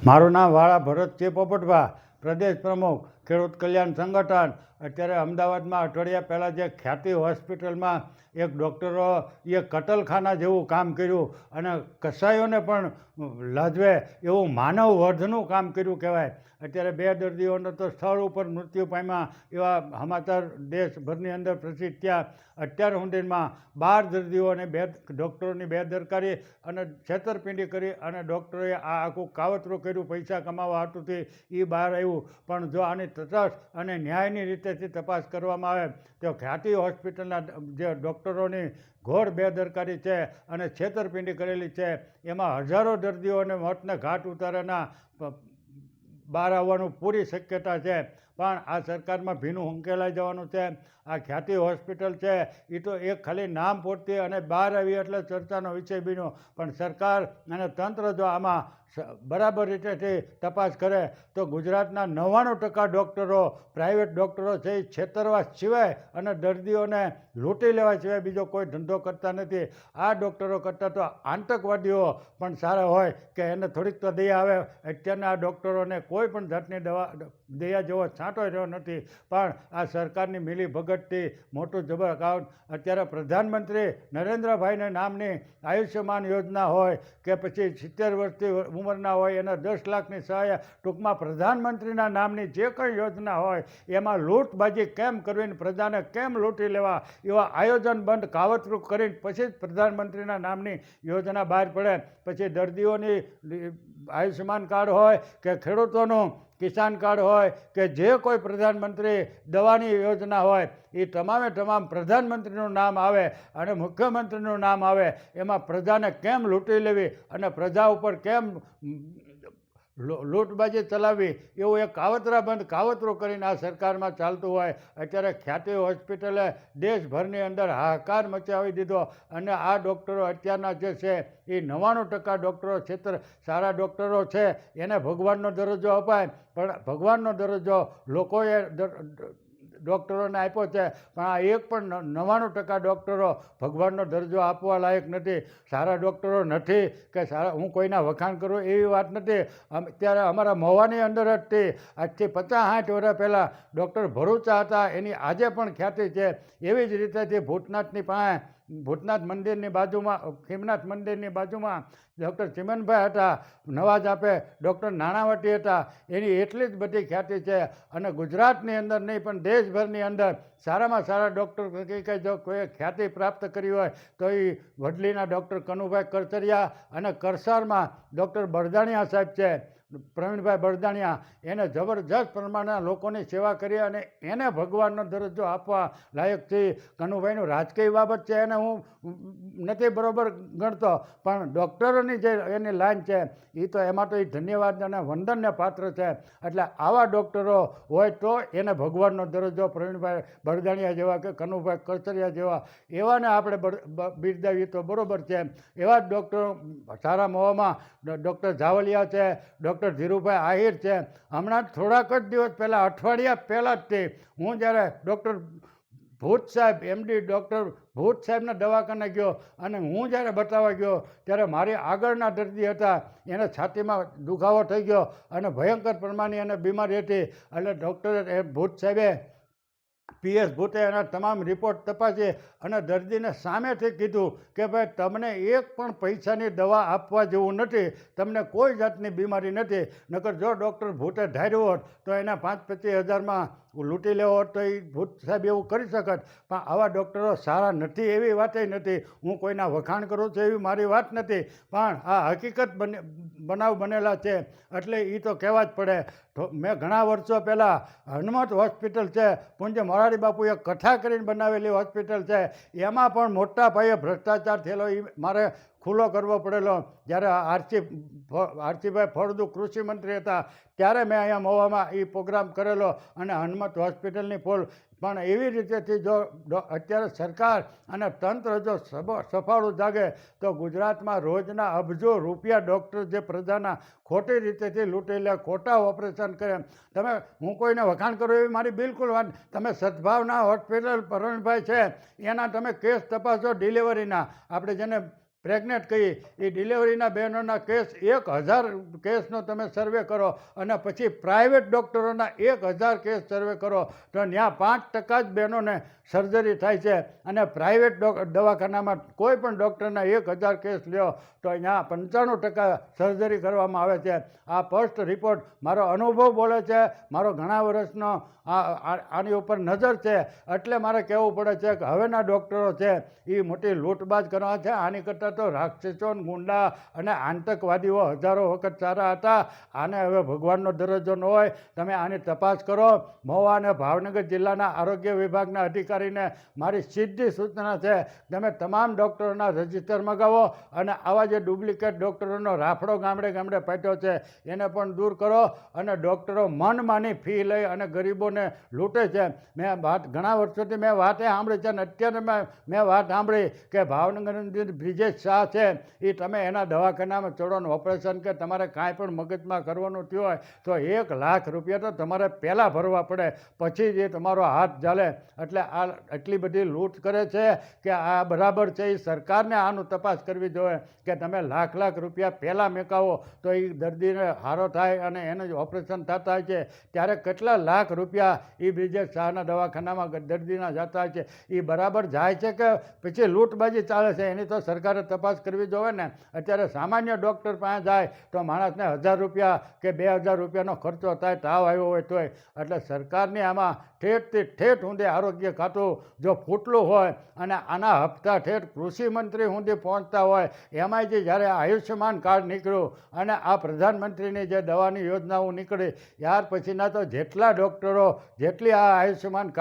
મારું નામ વાળા ભરતસિંહ પોપટભા, પ્રદેશ પ્રમુખ ખેડૂત કલ્યાણ સંગઠન. અત્યારે અમદાવાદમાં અઠવાડિયા પહેલાં જે ખ્યાતિ હોસ્પિટલમાં એક ડૉક્ટરો એ કતલખાના જેવું કામ કર્યું અને કસાઈઓને પણ લાજવે એવું માનવવધનું કામ કર્યું કહેવાય. અત્યારે 2 દર્દીઓને તો સ્થળ ઉપર મૃત્યુ પામ્યા એવા સમાચાર દેશભરની અંદર પ્રસિદ્ધ થયા. અત્યાર સુધીમાં 12 દર્દીઓને ડૉક્ટરોની બેદરકારી અને છેતરપિંડી કરી અને ડૉક્ટરોએ આ આખું કાવતરું કર્યું પૈસા કમાવા હાટુથી એ બહાર આવ્યું. પણ જો આની તટસ્થ અને ન્યાયની રીતેથી તપાસ કરવામાં આવે તો ખ્યાતિ હોસ્પિટલના જે ડૉક્ટરોની ઘોર બેદરકારી છે અને છેતરપિંડી કરેલી છે એમાં હજારો દર્દીઓને મોતને ઘાટ ઉતારેના બહાર આવવાનું પૂરી શક્યતા છે. પણ આ સરકારમાં ભીનું ઉંકેલાઈ જવાનું છે. આ ખ્યાતિ હોસ્પિટલ છે એ તો એક ખાલી નામ પૂરતી અને બહાર આવી એટલે ચર્ચાનો વિષય બન્યો. પણ સરકાર અને તંત્ર જો આમાં બરાબર રીતેથી તપાસ કરે તો ગુજરાતના 99% ડૉક્ટરો પ્રાઇવેટ ડૉક્ટરો છે એ છેતરવા સિવાય અને દર્દીઓને લૂંટી લેવા સિવાય બીજો કોઈ ધંધો કરતા નથી. આ ડૉક્ટરો કરતાં તો આતંકવાદીઓ પણ સારા હોય કે એને થોડીક તો દયા આવે. અત્યારના આ ડૉક્ટરોને કોઈ પણ જાતની દયા જેવો છાંટો રહ્યો નથી. પણ આ સરકારની મિલી ભગતથી મોટું જબર કાઉન્ટ. અત્યારે પ્રધાનમંત્રી નરેન્દ્રભાઈને નામની આયુષ્યમાન યોજના હોય કે પછી 70 વર્ષથી ઉંમરના હોય એને 10 લાખની સહાય, ટૂંકમાં પ્રધાનમંત્રીના નામની જે કંઈ યોજના હોય એમાં લૂંટબાજી કેમ કરવી, પ્રજાને કેમ લૂંટી લેવા એવા આયોજનબંધ કાવતરું કરીને પછી જ પ્રધાનમંત્રીના નામની યોજના બહાર પડે. પછી દર્દીઓની આયુષ્યમાન કાર્ડ હોય કે ખેડૂતોનું કિસાન કાર્ડ હોય કે જે કોઈ પ્રધાનમંત્રી દવાની યોજના હોય એ તમામ પ્રધાનમંત્રીનું નામ આવે અને મુખ્યમંત્રીનું નામ આવે. એમાં પ્રજાને કેમ લૂંટી લેવી અને પ્રજા ઉપર કેમ લૂંટબાજી ચલાવવી એવું એક કાવતરું કરીને આ સરકારમાં ચાલતું હોય. અત્યારે ખ્યાતિ હોસ્પિટલે દેશભરની અંદર હાહાકાર મચાવી દીધો અને આ ડૉક્ટરો અત્યારના જે છે એ 99% ડૉક્ટરો સારા ડૉક્ટરો છે એને ભગવાનનો દરજ્જો અપાય. પણ ભગવાનનો દરજ્જો લોકોએ ડૉક્ટરોને આપ્યો છે. પણ આ એક પણ 99% ડૉક્ટરો ભગવાનનો દરજ્જો આપવા લાયક નથી. સારા ડૉક્ટરો નથી કે સારા, હું કોઈના વખાણ કરું એવી વાત નથી. અત્યારે અમારા મહુવાની અંદર જ તે આજથી 50-60 વર્ષ પહેલાં ડૉક્ટર ભરૂચા હતા, એની આજે પણ ખ્યાતિ છે. એવી જ રીતે ભૂતનાથની પાસે ભૂતનાથ મંદિરની બાજુમાં ખીમનાથ મંદિરની બાજુમાં ડૉક્ટર ચિમનભાઈ હતા, નવાજ આપે ડૉક્ટર નાણાવટી હતા, એની એટલી જ બધી ખ્યાતિ છે. અને ગુજરાતની અંદર નહીં પણ દેશભરની અંદર સારામાં સારા ડૉક્ટર તરીકે જો કોઈ ખ્યાતિ પ્રાપ્ત કરી હોય તો એ વડલીના ડૉક્ટર કનુભાઈ કરચરિયા અને કરસારમાં ડૉક્ટર બરદાણિયા સાહેબ છે, પ્રવીણભાઈ બરદાણિયા. એને જબરજસ્ત પ્રમાણના લોકોની સેવા કરી અને એને ભગવાનનો દરજ્જો આપવા લાયક છે. કનુભાઈનું રાજકીય બાબત છે એને હું નથી બરાબર ગણતો, પણ ડૉક્ટરોની જે એની લાઈન છે એ તો એમાં તો એ ધન્યવાદ અને વંદનને પાત્ર છે. એટલે આવા ડૉક્ટરો હોય તો એને ભગવાનનો દરજ્જો પ્રવીણભાઈ બરદાણિયા જેવા કે કનુભાઈ કરચરિયા જેવા એવાને આપણે બિરદાવીએ તો બરાબર છે. એવા જ ડૉક્ટરો સારા મહોમાં ડૉક્ટર ઝાવલિયા છે, ડૉક્ટર ધીરુભાઈ આહિર છે. હમણાં થોડાક જ દિવસ પહેલાં અઠવાડિયા પહેલાં જ તે હું જ્યારે ડૉક્ટર ભૂત સાહેબ એમડી ડૉક્ટર ભૂત સાહેબના દવાખાને ગયો અને હું જ્યારે બતાવવા ગયો ત્યારે મારી આગળના દર્દી હતા એને છાતીમાં દુખાવો થઈ ગયો અને ભયંકર પ્રમાણની એને બીમારી હતી. એટલે ડૉક્ટરે ભૂત સાહેબે PS ભૂતે એના તમામ રિપોર્ટ તપાસી અને દર્દીને સામેથી કીધું કે ભાઈ તમને એક પણ પૈસાની દવા આપવા જેવું નથી, તમને કોઈ જાતની બીમારી નથી. નકર જો ડૉક્ટર ભૂતે ધાર્યું હોત તો એના 5-25 હજારમાં લૂંટી લેવો હોત તો એ ભૂત સાહેબ એવું કરી શકત. પણ આવા ડૉક્ટરો સારા નથી એવી વાતય નથી. હું કોઈના વખાણ કરું છું એવી મારી વાત નથી, પણ આ હકીકત બનાવ બનેલા છે એટલે એ તો કહેવા જ પડે. મેં ઘણા વર્ષો પહેલાં હનુમત હોસ્પિટલ છે, પૂજ્ય મોરારી બાપુએ કથા કરીને બનાવેલી હોસ્પિટલ છે, એમાં પણ મોટા પાયે ભ્રષ્ટાચાર થયેલો એ મારે ખુલ્લો કરવો પડેલો. જ્યારે આરસીભાઈ ફળદુ કૃષિ મંત્રી હતા ત્યારે મેં અહીંયા મહુવામાં એ પ્રોગ્રામ કરેલો અને હનુમત હોસ્પિટલની પોલ. પણ એવી રીતેથી જો અત્યારે સરકાર અને તંત્ર જો સફાળું જાગે તો ગુજરાતમાં રોજના અબજો રૂપિયા ડૉક્ટર જે પ્રજાના ખોટી રીતેથી લૂંટી લે, ખોટા ઓપરેશન કરે. હું કોઈને વખાણ કરું એવી મારી બિલકુલ વાત. તમે સદભાવના હોસ્પિટલ પ્રવીણભાઈ છે એના તમે કેસ તપાસો ડિલિવરીના, આપણે જેને પ્રેગ્નેન્ટ કહી એ ડિલિવરીના બહેનોના કેસ 1000 કેસનો તમે સર્વે કરો અને પછી પ્રાઇવેટ ડૉક્ટરોના 1000 કેસ સર્વે કરો તો ત્યાં 5% જ બહેનોને સર્જરી થાય છે અને પ્રાઇવેટ દવાખાનામાં કોઈ પણ ડૉક્ટરના 1000 કેસ લ્યો તો અહીંયા 95% સર્જરી કરવામાં આવે છે. આ ફર્સ્ટ રિપોર્ટ મારો અનુભવ બોલે છે, મારો ઘણા વર્ષનો આની ઉપર નજર છે, એટલે મારે કહેવું પડે છે કે હવેના ડૉક્ટરો છે એ મોટી લૂંટબાજ કરવા છે. આની કરતાં તો રાક્ષસો ગુંડા અને આતંકવાદીઓ હજારો વખત સારા હતા. આને હવે ભગવાનનો દરજ્જો ન હોય. તમે આની તપાસ કરો. મહુવા અને ભાવનગર જિલ્લાના આરોગ્ય વિભાગના અધિકારીને મારી સીધી સૂચના છે, તમે તમામ ડૉક્ટરોના રજિસ્ટર મગાવો અને આવા જે ડુપ્લિકેટ ડૉક્ટરોનો રાફડો ગામડે ગામડે પાટ્યો છે એને પણ દૂર કરો. અને ડૉક્ટરો મનમાની ફી લઈ અને ગરીબોને લૂંટે છે. મેં ઘણા વર્ષોથી મેં વાતે સાંભળી છે અને અત્યારે મેં વાત સાંભળી કે ભાવનગરની બ્રિજેશ શાહ છે એ તમે એના દવાખાનામાં ચડોનું ઓપરેશન કે તમારે કાંઈ પણ મગજમાં કરવાનું થયું હોય તો 1 લાખ રૂપિયા તો તમારે પહેલાં ભરવા પડે, પછી જ એ તમારો હાથ ચાલે. એટલે આ એટલી બધી લૂંટ કરે છે કે આ બરાબર છે. એ સરકારને આનું તપાસ કરવી જોઈએ કે તમે લાખ રૂપિયા પહેલાં મેકાવો તો એ દર્દીને સારો થાય અને એને જ ઓપરેશન થતા હોય છે ત્યારે કેટલા લાખ રૂપિયા એ બ્રિજેશ શાહના દવાખાનામાં દર્દીના જતા હોય છે. એ બરાબર જાય છે કે પછી લૂંટબાજી ચાલે છે એની તો સરકારે તપાસ કરવી જોઈએ ને. અત્યારે સામાન્ય ડૉક્ટર પાસે જાય તો માણસને 1000 રૂપિયા કે 2000 રૂપિયાનો ખર્ચો થાય, તાવ આવ્યો હોય તોય. એટલે સરકારની આમાં ઠેઠથી ઠેઠ ઊંધે આરોગ્ય ખાતું જો ફૂટલું હોય અને આના હપ્તા ઠેઠ કૃષિ મંત્રી સુધી પહોંચતા હોય, એમાંય જે જ્યારે આયુષ્યમાન કાર્ડ નીકળ્યું અને આ પ્રધાનમંત્રીની જે દવાની યોજનાઓ નીકળી ત્યાર પછીના તો જેટલા ડૉક્ટરો જેટલી આ આયુષ્યમાન કાર્ડ